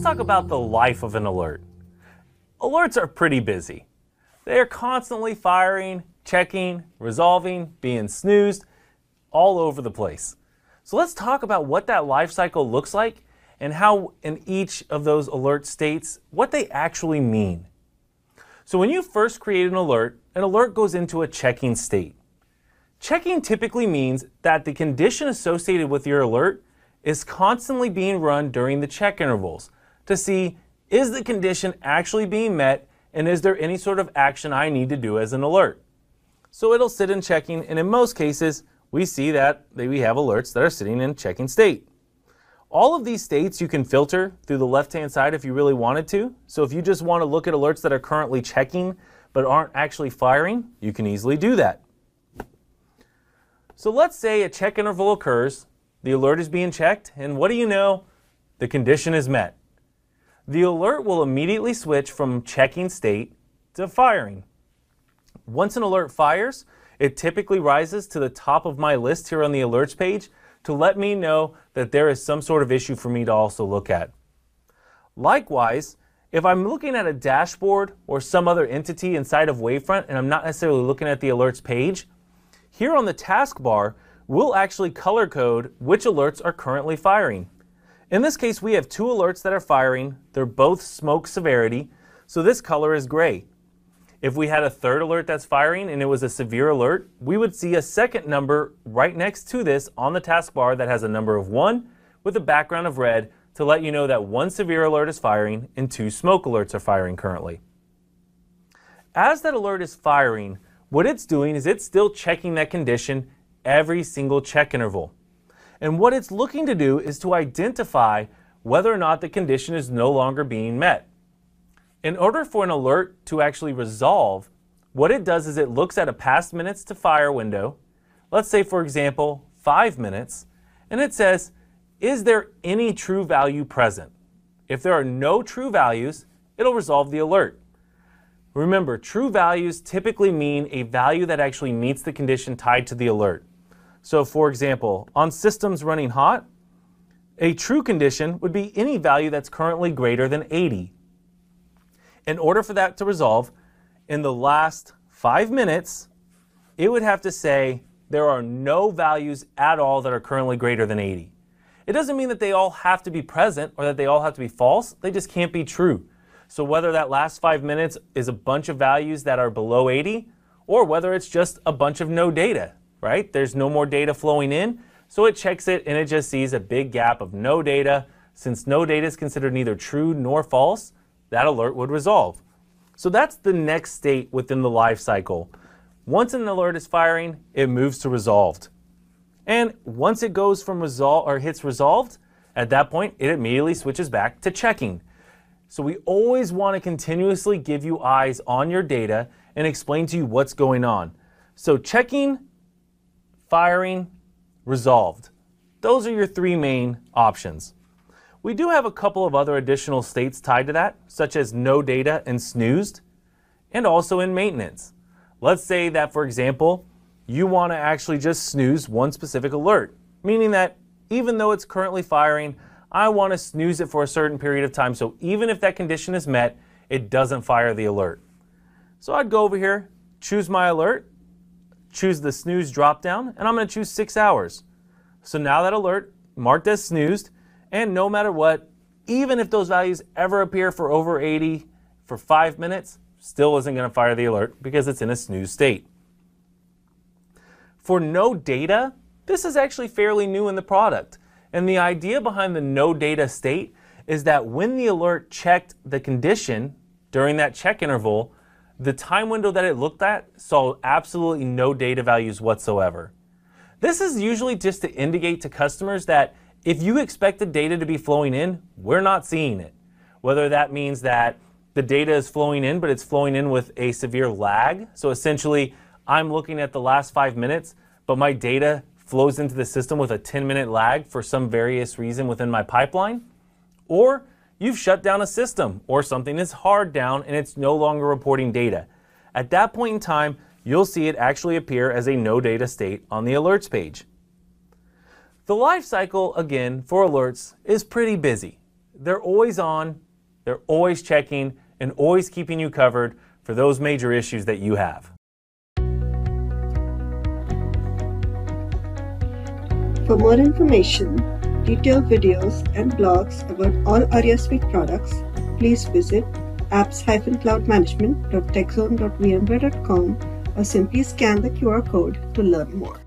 talk about the life of an alert. Alerts are pretty busy. They are constantly firing, checking, resolving, being snoozed, all over the place. So let's talk about what that life cycle looks like and how in each of those alert states, what they actually mean. So when you first create an alert goes into a checking state. Checking typically means that the condition associated with your alert is constantly being run during the check intervals to see, is the condition actually being met and is there any sort of action I need to do as an alert? So it'll sit in checking, and in most cases we see that we have alerts that are sitting in checking state. All of these states you can filter through the left-hand side if you really wanted to. So if you just want to look at alerts that are currently checking but aren't actually firing, you can easily do that. So let's say a check interval occurs, the alert is being checked, and what do you know? The condition is met. The alert will immediately switch from checking state to firing. Once an alert fires, it typically rises to the top of my list here on the alerts page to let me know that there is some sort of issue for me to also look at. Likewise, if I'm looking at a dashboard or some other entity inside of Wavefront and I'm not necessarily looking at the alerts page, here on the taskbar, we'll actually color code which alerts are currently firing. In this case, we have two alerts that are firing. They're both smoke severity, so this color is gray. If we had a third alert that's firing and it was a severe alert, we would see a second number right next to this on the taskbar that has a number of 1 with a background of red to let you know that one severe alert is firing and two smoke alerts are firing currently. As that alert is firing, what it's doing is it's still checking that condition every single check interval. And what it's looking to do is to identify whether or not the condition is no longer being met. In order for an alert to actually resolve, what it does is it looks at a past minutes to fire window, let's say for example 5 minutes, and it says, is there any true value present? If there are no true values, it'll resolve the alert. Remember, true values typically mean a value that actually meets the condition tied to the alert. So for example, on systems running hot, a true condition would be any value that's currently greater than 80. In order for that to resolve, in the last 5 minutes, it would have to say there are no values at all that are currently greater than 80. It doesn't mean that they all have to be present or that they all have to be false, they just can't be true. So whether that last 5 minutes is a bunch of values that are below 80, or whether it's just a bunch of no data, right? There's no more data flowing in, so it checks it and it just sees a big gap of no data. Since no data is considered neither true nor false, that alert would resolve. So that's the next state within the life cycle. Once an alert is firing, it moves to resolved. And once it goes from resolve or hits resolved, at that point, it immediately switches back to checking. So we always want to continuously give you eyes on your data and explain to you what's going on. So checking, firing, resolved. Those are your three main options. We do have a couple of other additional states tied to that, such as no data and snoozed, and also in maintenance. Let's say that, for example, you want to actually just snooze one specific alert, meaning that even though it's currently firing, I want to snooze it for a certain period of time, so even if that condition is met, it doesn't fire the alert. So I'd go over here, choose my alert, choose the snooze dropdown, and I'm going to choose 6 hours. So now that alert marked as snoozed, and no matter what, even if those values ever appear for over 80 for 5 minutes, still isn't going to fire the alert because it's in a snooze state. For no data, this is actually fairly new in the product. And the idea behind the no data state is that when the alert checked the condition during that check interval, the time window that it looked at saw absolutely no data values whatsoever. This is usually just to indicate to customers that if you expect the data to be flowing in, we're not seeing it. Whether that means that the data is flowing in, but it's flowing in with a severe lag. So essentially, I'm looking at the last 5 minutes, but my data flows into the system with a 10-minute lag for some various reason within my pipeline. Or you've shut down a system, or something is hard down and it's no longer reporting data. At that point in time, you'll see it actually appear as a no data state on the alerts page. The life cycle, again, for alerts is pretty busy. They're always on, they're always checking, and always keeping you covered for those major issues that you have. For more information, detailed videos, and blogs about all Aria Suite products, please visit apps-cloudmanagement.techzone.vmware.com or simply scan the QR code to learn more.